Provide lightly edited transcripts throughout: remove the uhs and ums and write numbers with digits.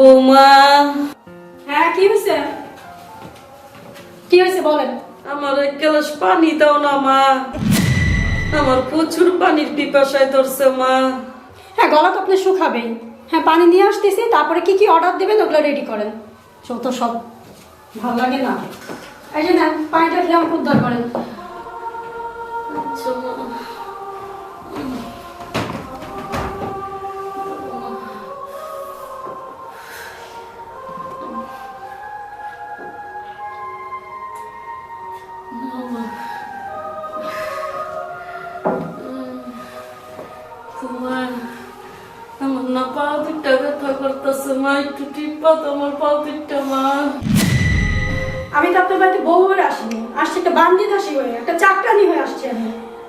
বৌমা। হ্যাঁ কি হয়েছে? কি হয়েছে বলেন। আমার এক গ্লাস পানি দাও না মা, আমার প্রচুর পানির পিপাসায় ধরছে মা। হ্যাঁ গলা তো আপনি শুকাবেই। হ্যাঁ পানি নিয়ে আসতেছি, তারপরে কি কি অর্ডার দেবেন ওগুলো রেডি করেন। যত সব ভালো লাগে না। এই যে নেন পানিটা খেলে আমাকে উদ্ধার করেন। আচ্ছা মা। আমার না পা দুটা ব্যথা করতেছে মা, একটু টিপা তো আমার পা দুটা মা। আমি তো আপনার বাড়িতে বউ হয়ে আসিনি, আসছি একটা বান্দি দাসী হয়ে, একটা চাকরানি হয়ে আসছি আমি।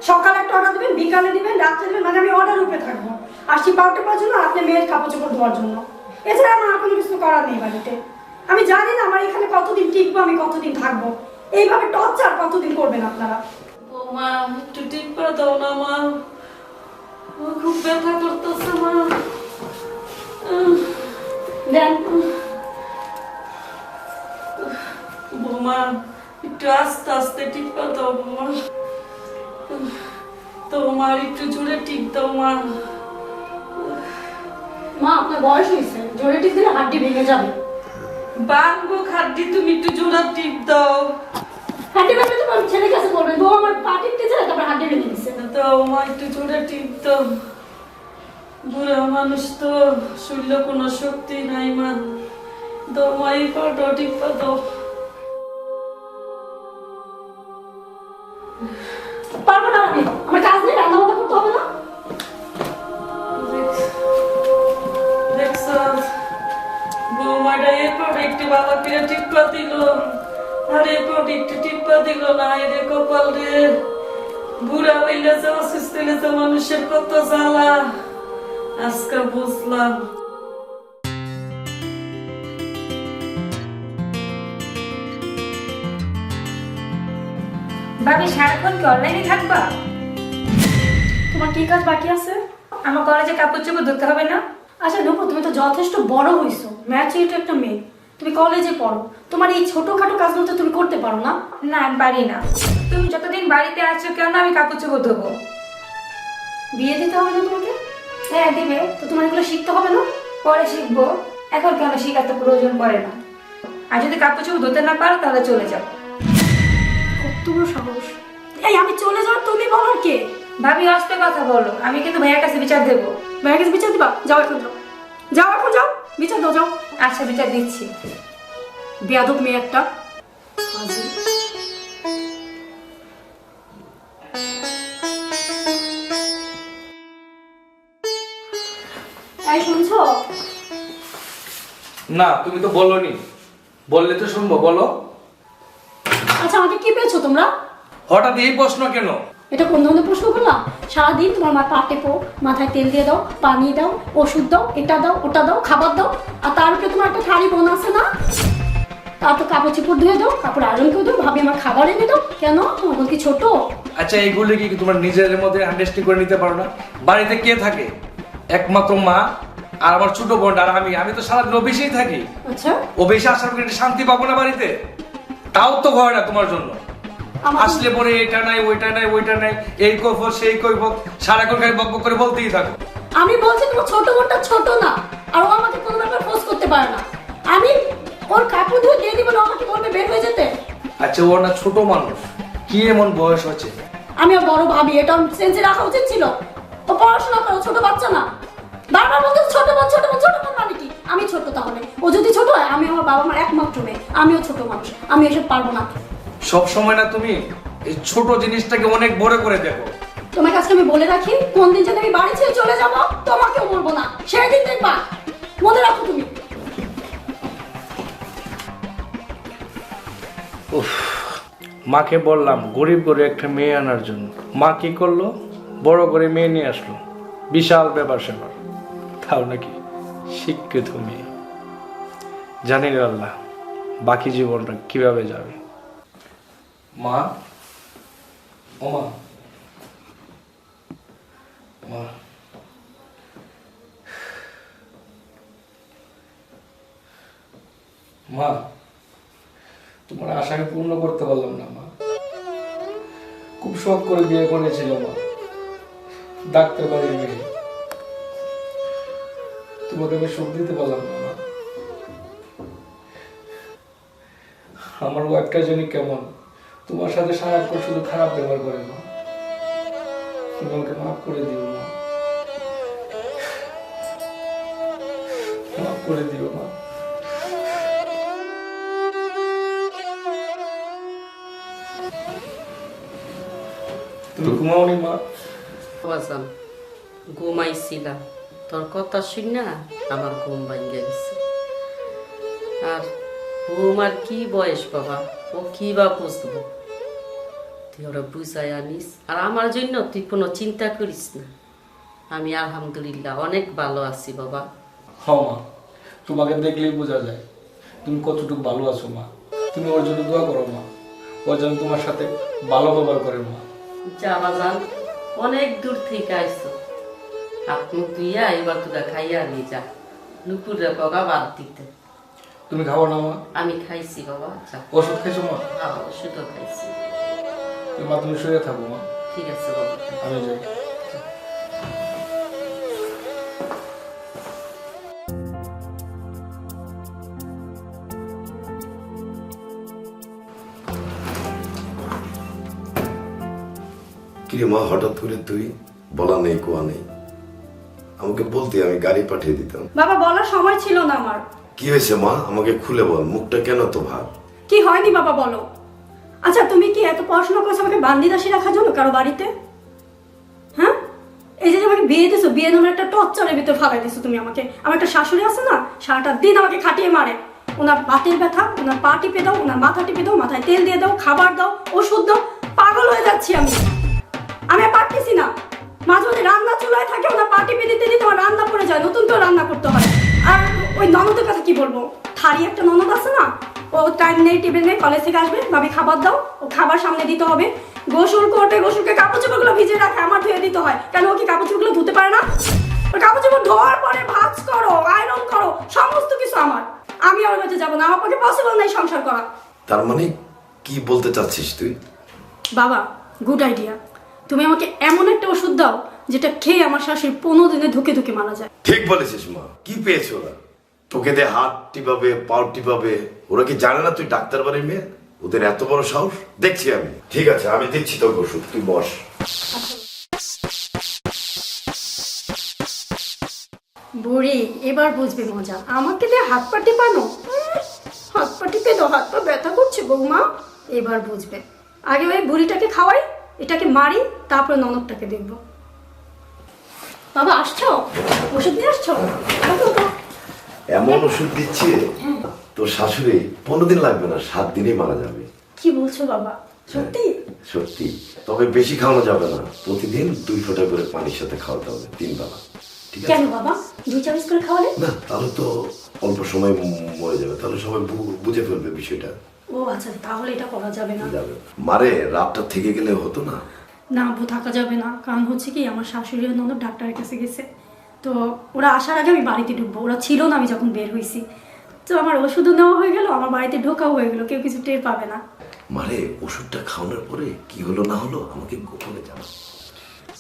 সকালে একটা অর্ডার দিবেন, বিকালে দিবেন, রাত্রে দিবেন, মানে আমি অর্ডার উপরে থাকবো। আসছি পাউডার পাওয়ার জন্য, আপনি মেয়ের কাপড় চোপড় ধোয়ার জন্য। এছাড়া আমার আর কোনো কিছু করার নেই বাড়িতে। আমি জানি না আমার এখানে কতদিন টিকবো, আমি কতদিন থাকবো। এইভাবে টর্চার কতদিন করবেন আপনারা? বৌমা একটু টিপা দাও না মা, আমার খুব ব্যথা করতেছে মা। দেন। বৌমা একটু আস্তে আস্তে টিপা দাও বৌমা, তোমার একটু জোরে টিপ দাও মা। মা আপনার বয়স হয়েছে, জোরে টিপ দিলে হাড্ডি ভেঙে যাবে। বাংবো খাদ্যি, তুমি একটু জোরে টিপ দাও। হাড্ডি ভেঙে তো ছেলে কাছে বলবেন, বউ আমার পা টিপতেছে, তারপর হাড্ডি ভেঙে দিচ্ছে। দাও মা একটু জোরে টিপ দাও, বুড়া মানুষ তো, শরীরে কোনো শক্তি নাই মা। দাও মা এই পাটা টিপা দাও। পারবো না আমি, আমার কাজ নেই, রান্না বান্না করতে হবে না। দেখছো বৌমাটা এই প্রোডাক্টটি বাবা করে টিপ্পা দিল, আর এই প্রোডাক্টটি টিপ্পা দিল না। রে কপাল রে, বুড়া হইলে যে অসুস্থ হইলে যে মানুষের কত জ্বালা আজকে বুঝলাম। ভাবি সারাক্ষণ কি অনলাইনে থাকবা? তোমার কি কাজ বাকি আছে? আমার কলেজে কাপড় চোপড় ধুতে হবে না? আচ্ছা নূপুর, তুমি তো যথেষ্ট বড় হইছো, ম্যাচিউরড একটা মেয়ে, তুমি কলেজে পড়ো, তোমার এই ছোটখাটো কাজগুলো তো তুমি করতে পারো না? না আমি পারি না। তুমি যতদিন বাড়িতে আছো কেন আমি কাপড় চোপড় ধোবো? বিয়ে দিতে হবে না তোমাকে? হ্যাঁ দিবে। তো তোমার এগুলো শিখতে হবে না? পরে শিখবো, এখন কেন শিখাতে প্রয়োজন পড়ে না। আর যদি কাপড় চোপড় ধুতে না পারো তাহলে চলে যাও। কত বড় সাহস! এই আমি চলে যাওয়ার তুমি বলার কে? ভাবি অস্তে কথা বলো, আমি কিন্তু ভাইয়ের কাছে বিচার দেবো। ভাইয়ের কাছে বিচার দিবা? যাও এখন যাও, যাও এখন যাও, বিচার দাও যাও। আচ্ছা বিচার দিচ্ছি। বেয়াদব মেয়ে একটা। এই শুনছো? না তুমি তো বলোনি, বললে তো শুনবো, বলো। আচ্ছা আমাকে কি পেয়েছো তোমরা? হঠাৎ এই প্রশ্ন কেন? এটা কোন ধরনের প্রশ্ন করলাম? সারাদিন তোমার মা পা টেপো, মাথায় তেল দিয়ে দাও, পানি দাও, ওষুধ দাও, এটা দাও, ওটা দাও, খাবার দাও, আর তার উপরে তোমার একটা থালি বোন আছে না, তারপর কাপড় চোপড় ধুয়ে দাও, কাপড় আয়রন করে দাও, ভাবি আমার খাবার এনে দাও। কেন, তোমার বোন কি ছোট? আচ্ছা এইগুলো কি তোমার নিজের মধ্যে আন্ডারস্ট্যান্ডিং করে নিতে পারো না? বাড়িতে কে থাকে? একমাত্র মা আর আমার ছোট বোন আর আমি তো সারাদিন অফিসেই থাকি। আচ্ছা অফিসে আসার পরে একটু শান্তি পাবো না বাড়িতে? তাও তো হয় না তোমার জন্য। আমার আসলে পরে এটা নাই ওইটা নাই ওইটা নাই, এই করবো সেই করবো, সারাক্ষণ খালি বক বক করে বলতেই থাকো। আমি বলছি তোমার ছোট বোনটা ছোট না, আর ও আমাকে কোনো ব্যাপার ফোর্স করতে পারে না। আমি ওর কাপড় ধুয়ে দিয়ে দিব না, আমাকে বলবে বের হয়ে যেতে। আচ্ছা ও না ছোট মানুষ, কি এমন বয়স হচ্ছে? আমি ওর বড় ভাবি, এটা সেন্সে রাখা উচিত ছিল। ও পড়াশোনা করো, ছোট বাচ্চা না। বারবার বলতে ছোট বোন ছোট বোন ছোট বোন, মানে কি আমি ছোট? তাহলে ও যদি ছোট হয়, আমি আমার বাবা মার একমাত্র মেয়ে, আমিও ছোট মানুষ, আমি এসব পারবো না। সব সময় না তুমি এই ছোট জিনিসটাকে অনেক বড় করে দেখো। তোমার কাছে আমি বলে রাখি, কোন দিন যদি আমি বাড়ি ছেড়ে চলে যাবো, তোমাকেও বলবো না, সেই দিন দেখবা, মনে রাখো তুমি। মাকে বললাম গরিব করে একটা মেয়ে আনার জন্য, মা কি করলো? বড় করে মেয়ে নিয়ে আসলো, বিশাল ব্যাপার স্যাপার, তাও নাকি শিক্ষিত মেয়ে। জানি না আল্লাহ বাকি জীবনটা কিভাবে যাবে। মা, ও মা, মা মা, তোমার আশা আমি পূর্ণ করতে পারলাম না মা। খুব শখ করে বিয়ে করেছিল মা, ডাক্তার বাড়ির মেয়ে। তোমাকে আমি সুখ দিতে পারলাম না মা। আমার ওয়াইফটা জানি কেমন, তোমার সাথে সারাক্ষণ শুধু খারাপ ব্যবহার করে মা। তুমি আমাকে মাফ করে দিও মা, মাফ করে দিও মা। তুমি ঘুমাওনি মা? বাজান ঘুমাইছিলাম, তোর কথা শুন না আমার ঘুম ভাঙে গেছে। আর ঘুম আর কি বয়স বাবা, ও কি বা বুঝবো, তুই ওরা বুঝাই আনিস। আর আমার জন্য তুই কোনো চিন্তা করিস না, আমি আলহামদুলিল্লাহ অনেক ভালো আছি বাবা। হ্যাঁ মা, তোমাকে দেখলেই বোঝা যায় তুমি কতটুকু ভালো আছো মা। তুমি ওর জন্য দোয়া করো মা, ও যেন তোমার সাথে ভালো ব্যবহার করে মা। যা বাজান, অনেক দূর থেকে আইসো, আপনি তুইয়া এবার তোরা খাইয়া নিয়ে যা, নুপুরে বগা বাদ দিতে। তুমি খাবো না মা? আমি খাইছি বাবা। যা, ওষুধ খাইছো মা? হ্যাঁ ওষুধও খাইছি। মা তুমি শুয়ে থাকো মা, ঠিক আছে বাবা। আমি যাই। কিরে মা, হঠাৎ করে তুই? বলা নেই কোয়া নেই, আমাকে বলতে আমি গাড়ি পাঠিয়ে দিতাম। বাবা বলার সময় ছিল না আমার। কি হয়েছে মা, আমাকে খুলে বল, মুখটা কেন তো ভাব? কি হয়নি বাবা বলো। আচ্ছা তুমি কি এত পড়াশোনা করছো আমাকে বান্দিদাসী রাখার জন্য কারো বাড়িতে? হ্যাঁ, এই যে আমাকে বিয়ে দিছো, বিয়ে নামের একটা টর্চারের ভিতর ফালাই দিছো তুমি আমাকে। আমার একটা শাশুড়ি আছে না, সারাটা দিন আমাকে খাটিয়ে মারে। ওনার বাতের ব্যথা, ওনার পা টিপে দাও, ওনার মাথা টিপে দাও, মাথায় তেল দিয়ে দাও, খাবার দাও, ওষুধ দাও, পাগল হয়ে যাচ্ছি আমি। আমি আর পারতেছি না। মাঝে মাঝে রান্না চুলায় থাকে, ওনার পা টিপে দিতে দিতে আমার রান্না পড়ে যায়, নতুন করে রান্না করতে হয়। আর ওই ননদের কথা কি বলবো, থারি একটা ননদ আছে না, ও টাইম নেই টেবিল নেই, কলেজ থেকে আসবে, ভাবি খাবার দাও, ও খাবার সামনে দিতে হবে। গোসল করতে গোসলকে কাপড় চোপড়গুলো ভিজে রাখে, আমার ধুয়ে দিতে হয়। কেন ও কি কাপড় চোপড়গুলো ধুতে পারে না? ওর কাপড় চোপড় ধোয়ার পরে ভাঁজ করো, আয়রন করো, সমস্ত কিছু আমার। আমি ওর কাছে যাবো না, আমার পক্ষে পসিবল নাই সংসার করা। তার মানে কি বলতে চাচ্ছিস তুই? বাবা গুড আইডিয়া, তুমি আমাকে এমন একটা ওষুধ দাও যেটা খেয়ে আমার শাশুড়ি 15 দিনে ধুকে ধুকে মারা যায়। ঠিক বলেছিস মা। কি পেয়েছে ওরা? তোকে দিয়ে হাত টিপাবে, পাও টিপাবে। ওরা কি জানে না তুই ডাক্তার বাড়ির মেয়ে? ওদের এত বড় সাহস দেখছি আমি। ঠিক আছে, আমি দিচ্ছি তোকে ওষুধ, তুই বস। বুড়ি এবার বুঝবে মজা, আমাকে দিয়ে হাত পা টিপানো। হাত পা টিপে দাও, হাত পা ব্যথা করছে বৌমা, এবার বুঝবে। আগে ওই বুড়িটাকে খাওয়াই, এটাকে মারি, তারপরে ননদটাকে দেখবো। বাবা আসছো, ওষুধ দিয়ে আসছো? এমন ওষুধ দিচ্ছে তোর শাশুড়ি 15 দিন লাগবে না, 7 দিনেই মারা যাবে। কি বলছো বাবা, সত্যি? সত্যি। তবে বেশি খাওয়ানো যাবে না, প্রতিদিন 2 ফোঁটা করে পানির সাথে খাওয়াতে হবে 3 বেলা। ঠিক আছে? কেন বাবা 2 চামচ করে খাওয়ালে? না, তাহলে তো অল্প সময় মরে যাবে, তাহলে সবাই বুঝে ফেলবে বিষয়টা। ও আচ্ছা, তাহলে এটা করা যাবে না। যাবে মারে, রাতটা থেকে গেলে হতো না? না আব্বু, থাকা যাবে না। কারণ হচ্ছে কি, আমার শাশুড়ি ও ননদ ডাক্তারের কাছে গেছে, তো ওরা আসার আগে আমি বাড়িতে ঢুকবো। ওরা ছিল না আমি যখন বের হয়েছি, তো আমার ওষুধও নেওয়া হয়ে গেল, আমার বাড়িতে ঢোকাও হয়ে গেল, কেউ কিছু টের পাবে না। মারে, ওষুধটা খাওয়ানোর পরে কি হলো না হলো আমাকে গোপনে জানা।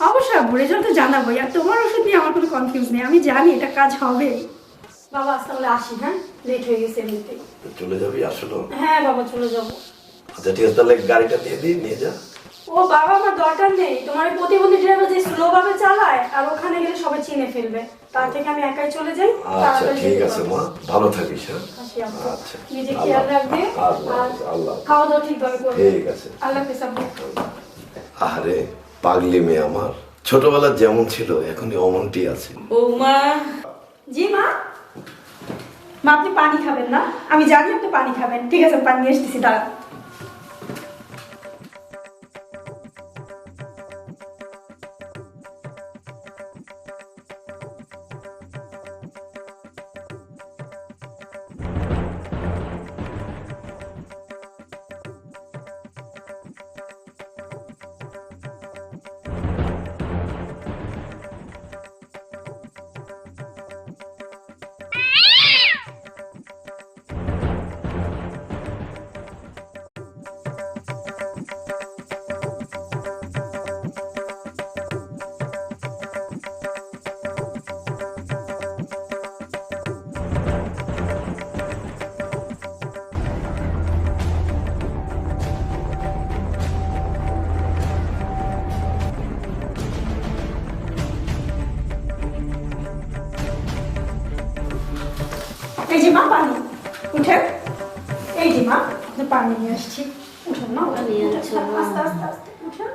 অবশ্যই আব্বু, রেজাল্ট তো জানাবোই। আর তোমার ওষুধ নিয়ে আমার কোনো কনফিউজ নেই, আমি জানি এটা কাজ হবে। বাবা আজ তাহলে আসি, হ্যাঁ লেট হয়ে গেছে এমনিতেই। তো চলে যাবি আসলে? হ্যাঁ বাবা চলে যাবো। আচ্ছা ঠিক আছে, তাহলে গাড়িটা দিয়ে দিই, নিয়ে যা। ও বাবা আমার দরকার নেই, তোমার ওই প্রতিবন্ধী ড্রাইভার যে স্লো ভাবে চালায়, আর ওখানে গেলে সবাই চিনে ফেলবে, তার থেকে আমি একাই চলে যাই। আচ্ছা তাড়াতাড়ি ঠিক যেতে আছে পারবো। মা, ভালো থাকিস। হ্যাঁ, আসি আব্বু। আচ্ছা। নিজে খেয়াল রাখবে, আল্লাহ আর হাফেজ, আল্লাহ হাফেজ। খাওয়া দাওয়া ঠিকভাবে করবে। ঠিক আছে। আল্লাহ হাফেজ আব্বু। আরে পাগলি মেয়ে আমার, ছোটবেলা যেমন ছিল এখনই অমনটি আছে। বৌমা, জি মা। মা আপনি পানি খাবেন না? আমি জানি আপনি পানি খাবেন। ঠিক আছে, পানি নিয়ে এসেছি, দাঁড়ান। উঠেন। এই যে মা, আপনি পানি নিয়ে আসছি। উঠুন না, উঠুন, পানি উঠুন। আনছো, মা? আস্তে আস্তে আস্তে উঠুন।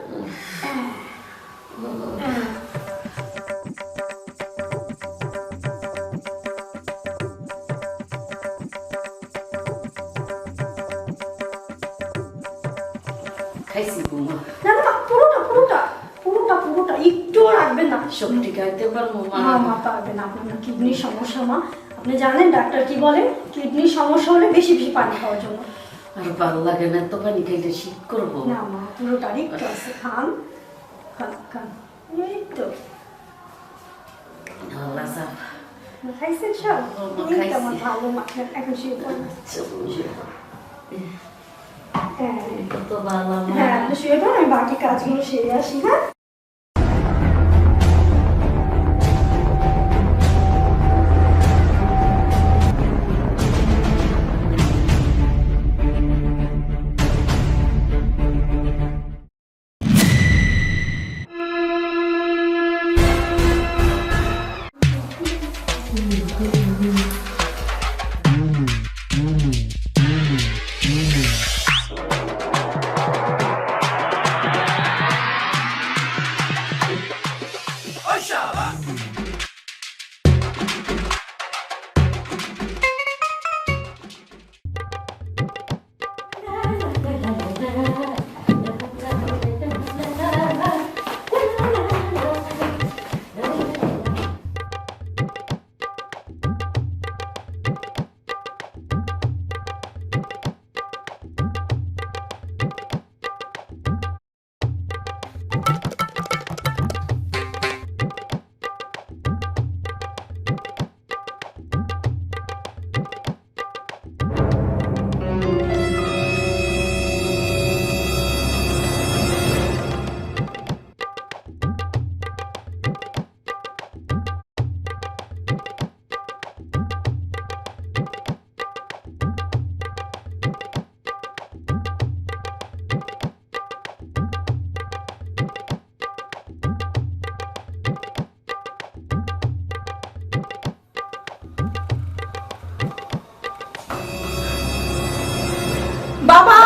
খাইছি বৌমা, না না, পুরোটা পুরোটা পুরোটা পুরোটা, একটুও রাখবেন না। সবটি খাইতে পারবো মা? মা মা পারবে না, আপনার কিডনির সমস্যা মা। আপনি জানেন ডাক্তার কি বলে? কিডনির সমস্যা হলে বেশি বেশি পানি খাওয়ার জন্য। আর ভালো লাগে না, তো পানি খাইলে শীত করবো। না মা, পুরোটা একটু আছে, খান খান খান। এই তো আল্লাহ সাহ। খাইছেন সব? মা, এই তো খাইছি। আমার ভালো মা, এখন শুয়ে পড়ুন। হ্যাঁ কত ভালো মা। হ্যাঁ, আপনি শুয়ে পড়ুন, আমি বাকি কাজগুলো সেরে আসি। হ্যাঁ বাবা,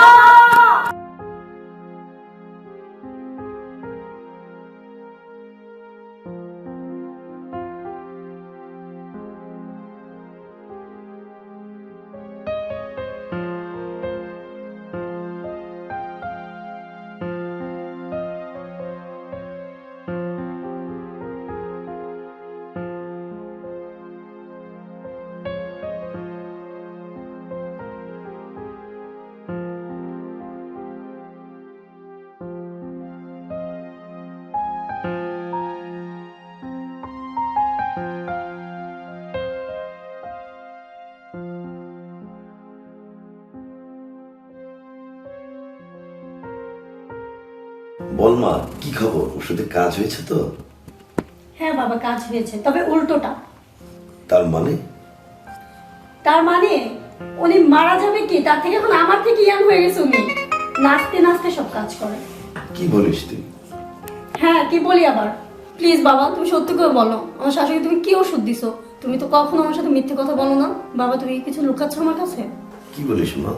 বল মা, কি খবর? ওষুধে কাজ হয়েছে তো? হ্যাঁ বাবা, কাজ হয়েছে, তবে উল্টোটা। তার মানে? তার মানে উনি মারা যাবে কি, তার থেকে এখন আমার থেকে ইয়াং হয়ে গেছে উনি। নাচতে নাচতে সব কাজ করে। কি বলিস তুই? হ্যাঁ, কি বলি আবার? প্লিজ বাবা, তুমি সত্যি করে বলো, আমার শাশুড়ি তুমি কি ওষুধ দিছো? তুমি তো কখনো আমার সাথে মিথ্যে কথা বলো না। বাবা, তুমি কি কিছু লুকাচ্ছ আমার কাছে? কি বলিস মা?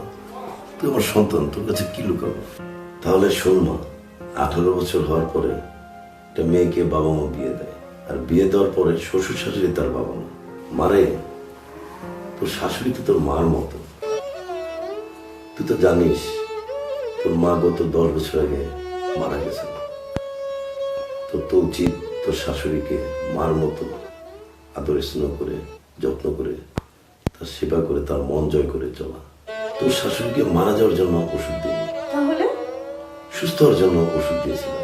তুই আমার সন্তান, তোর কাছে কি লুকাবো? তাহলে শোন মা, 18 বছর হওয়ার পরে একটা মেয়েকে বাবা মা বিয়ে দেয়, আর বিয়ে দেওয়ার পরে শ্বশুর শাশুড়ি তার বাবা মা। মারে, তোর শাশুড়ি তো তোর মার মতো। তুই তো জানিস তোর মা গত 10 বছর আগে মারা গেছে। তোর তো উচিত তোর শাশুড়িকে মার মতো আদর স্নেহ করে, যত্ন করে, তার সেবা করে, তার মন জয় করে চলা। তোর শাশুড়িকে মারা যাওয়ার জন্য ওষুধ দিইনি, তাহলে সুস্থ হওয়ার জন্য ওষুধ দিয়েছিলাম।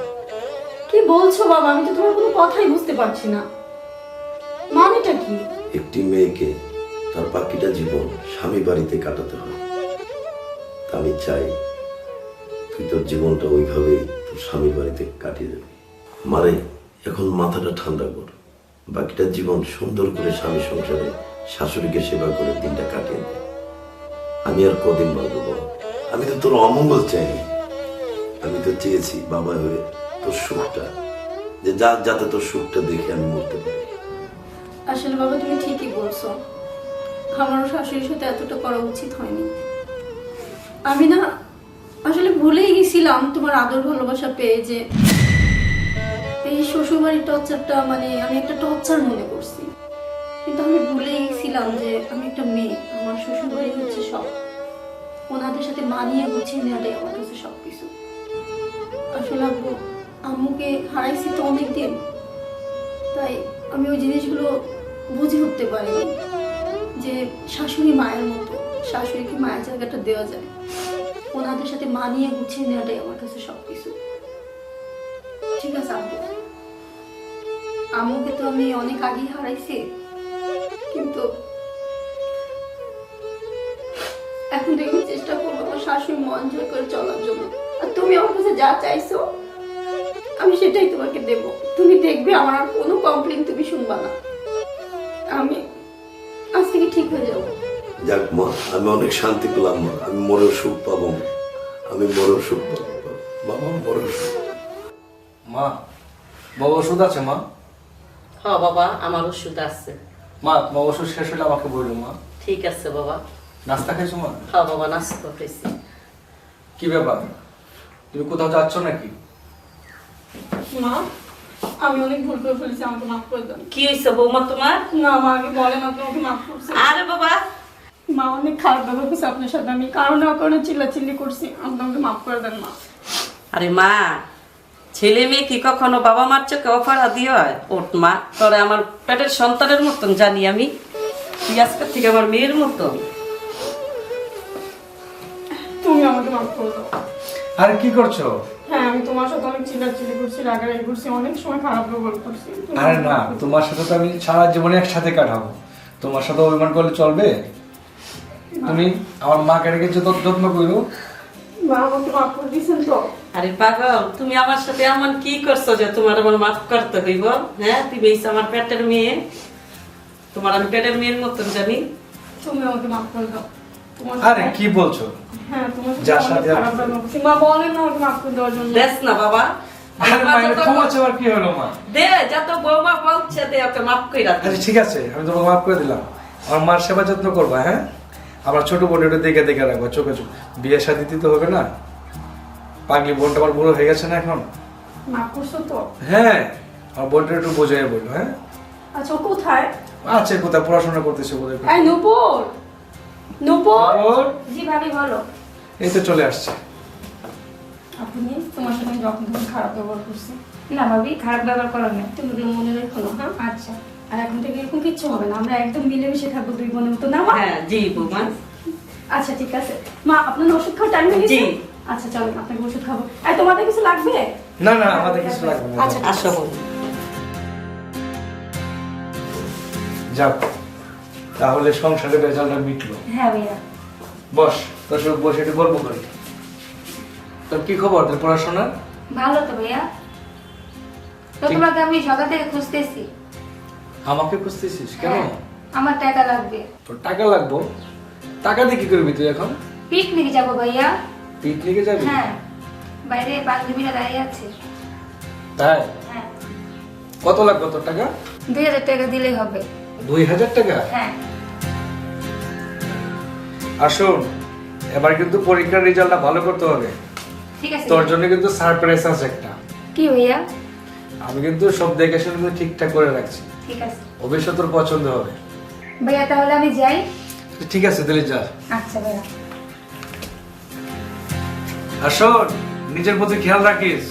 কি বলছো বাবা? আমি তো তোমার কোনো কথাই বুঝতে পারছি না। মানেটা কি? একটি মেয়েকে তার বাকিটা জীবন স্বামী বাড়িতে কাটাতে হয়। তা আমি চাই তুই তোর জীবনটা ওইভাবেই তোর স্বামী বাড়িতে কাটিয়ে যাবি। মারে, এখন মাথাটা ঠান্ডা কর, বাকিটা জীবন সুন্দর করে স্বামী সংসারে শাশুড়িকে সেবা করে দিনটা কাটিয়ে দে। আমি আর কদিন বাঁচবো বল? আমি তো তোর অমঙ্গল চাইনি, আমি তো চেয়েছি বাবা হয়ে তোর সুখটা, যে যাতে তোর সুখটা দেখে আমি মরতে পারি। আসলে বাবা, তুমি ঠিকই বলছো। আমারও শাশুড়ির সাথে এতটা করা উচিত হয়নি। আমি না আসলে ভুলেই গেছিলাম তোমার আদর ভালোবাসা পেয়ে, যে এই শ্বশুরবাড়ির টর্চারটা মানে আমি একটা টর্চার মনে করছি। কিন্তু আমি ভুলেই গেছিলাম যে আমি একটা মেয়ে, আমার শ্বশুরবাড়ি হচ্ছে সব। ওনাদের সাথে মানিয়ে গুছিয়ে নেওয়াটাই আমার কাছে সবকিছু। আসলে আম্মুকে হারাইছি তো অনেকদিন, তাই আমি ওই জিনিসগুলো বুঝে উঠতে পারিনি যে শাশুড়ি মায়ের মতো, শাশুড়িকে মায়ের জায়গাটা দেওয়া যায়। ওনাদের সাথে মানিয়ে গুছিয়ে নেওয়াটাই আমার কাছে সবকিছু। ঠিক আছে আব্বু, আম্মুকে তো আমি অনেক আগেই হারাইছি, কিন্তু এখন থেকে আমি চেষ্টা করবো আমার শাশুড়ি মন জয় করে চলার জন্য। আর তুমি আমার কাছে যা চাইছো আমি সেটাই তোমাকে দেব। তুমি দেখবে আমার আর কোনো কমপ্লেন তুমি শুনবা না। আমি আজ থেকে ঠিক হয়ে যাবো। যাক মা, আমি অনেক শান্তি পেলাম মা। আমি মরেও সুখ পাবো মা। আমি মরেও সুখ পাবো বাবা, মরেও সুখ। মা, বাবা ওষুধ আছে মা? হ্যাঁ বাবা, আমার ওষুধ আছে। মা, তোমার ওষুধ শেষ হলে আমাকে বললো মা। ঠিক আছে বাবা। নাস্তা খাইছো মা? হ্যাঁ বাবা, নাস্তা খাইছি। কি ব্যাপার, তুমি কোথাও যাচ্ছ নাকি? মা, আমি অনেক ভুল করে ফেলেছি, আমাকে মাফ করে দেন। কি হয়েছে বৌমা তোমার? না মা, আগে বলেন আপনি আমাকে মাফ করছেন। আরে বাবা, মা অনেক খারাপ ব্যবহার করছে আপনার সাথে, আমি কারণে অকারণে চিল্লাচিল্লি করছি, আপনি আমাকে মাফ করে দেন মা। আরে মা, ছেলে মেয়ে কি কখনো বাবা মার চোখে অপরাধী হয়? ওঠ মা, তোরে আমার পেটের সন্তানের মতন জানি আমি, তুই আজকের থেকে আমার মেয়ের মতন। তুমি আমাকে মাফ করে দাও। আরে কি করছো? হ্যাঁ, আমি তোমার সাথে অনেক চিল্লাচিল্লি করছি, রাগারাগি করছি, অনেক সময় খারাপ ব্যবহার করছি। তুমি আরে আমাকে না, মাফ করে দাও। তোমার সাথে তো আমি সারা জীবনে একসাথে কাটাবো, তোমার সাথে অভিমান করলে চলবে? তুমি আমার মাকে রেখে যত্ন করো। মা আমাকে মাফ করে দিয়েছেন তো? আরে পাগল, তুমি আমার সাথে এমন কি করছো যে তোমার আমার মাফ করতে হইব? হ্যাঁ, তুমি হইছো আমার পেটের মেয়ে, তোমার আমি পেটের মেয়ের মতন জানি। তুমি আমাকে মাফ করে দাও। তোমার আরে কি বলছো? হ্যাঁ, তোমার যার সাথে সাথে অনেক খারাপ ব্যবহার করছি। মা বলেন না আমাকে মাফ করে দেওয়ার জন্য। দেখ না বাবা, আরে মায়ের ক্ষমা চাওয়ার কি হলো মা? দে, যত বৌমা বলছে দে, ওকে মাফ কইরা দে। আচ্ছা ঠিক আছে, আমি তোমাকে মাফ করে দিলাম। আমার মার সেবা যত্ন করবা, হ্যাঁ? আমার ছোট বোন একটু দেখে দেখে রাখবো, চোখে চোখ। বিয়ে শাদি দিতে হবে না? পাগলি বোনটা আমার বুড়ো হয়ে গেছে না এখন? মাফ করছো তো? হ্যাঁ, আমার বোনটা একটু বোঝাই বললো, হ্যাঁ? আচ্ছা, ও কোথায়? আছে, কোথায় পড়াশোনা করতেছে বোধ হয়। এই নূপুর, নূপুর। ওর জি ভাবি বলো। এই তো চলে আসছে। আপনি তোমার সাথে আমি যখন তখন খারাপ ব্যবহার করছি, না ভাবি, খারাপ ব্যবহার করার নেই। তুমি এগুলো মনে রেখো না, হ্যাঁ? আচ্ছা। আর এখন থেকে এরকম কিচ্ছু হবে না, আমরা একদম মিলেমিশে থাকবো দুই বোনের মতো, না মা? হ্যাঁ জি বৌমা। আচ্ছা ঠিক আছে মা, আপনার ওষুধ খাওয়ার টাইম হয়ে গেছে? জি। আচ্ছা চলেন, আপনাকে ওষুধ খাবো। এই তোমাদের কিছু লাগবে? না না, আমাদের কিছু লাগবে না। আচ্ছা। আসো বৌমা। যাক, তাহলে সংসারে বেজালটা মিটলো। হ্যাঁ ভাইয়া। বস, তোর সঙ্গে বসে একটু গল্প করি। তোর কি খবর, তোর পড়াশোনা? ভালো তো ভাইয়া। তো ঠিক- তোমাকে আমি সকাল থেকে খুঁজতেছি। আমাকে খুঁজতেছিস কেন? হ্যাঁ, আমার টাকা লাগবে। তোর টাকা লাগবো? টাকা দিয়ে কি করবি তুই এখন? পিকনিকে যাবো ভাইয়া। পিকনিকে যাবি? হ্যাঁ, বাইরে বান্ধবীরা দাঁড়িয়ে আছে। তাই? হ্যাঁ, কত লাগবে তোর টাকা? 2000 টাকা দিলেই হবে। 2000 টাকা? হ্যাঁ। আসুন, এবার কিন্তু পরীক্ষার রেজাল্টটা ভালো করতে হবে। ঠিক আছে। তোর জন্য কিন্তু সারপ্রাইজ আছে একটা। কি ভাইয়া? আমি কিন্তু সব দেখে শুনে কিন্তু ঠিকঠাক করে রাখছি, ঠিক আছে অবশ্যই তোর পছন্দ হবে। ভাইয়া, তাহলে আমি যাই। ঠিক আছে, দিলে যা। আচ্ছা ভাইয়া। আসুন, নিজের প্রতি খেয়াল রাখিস।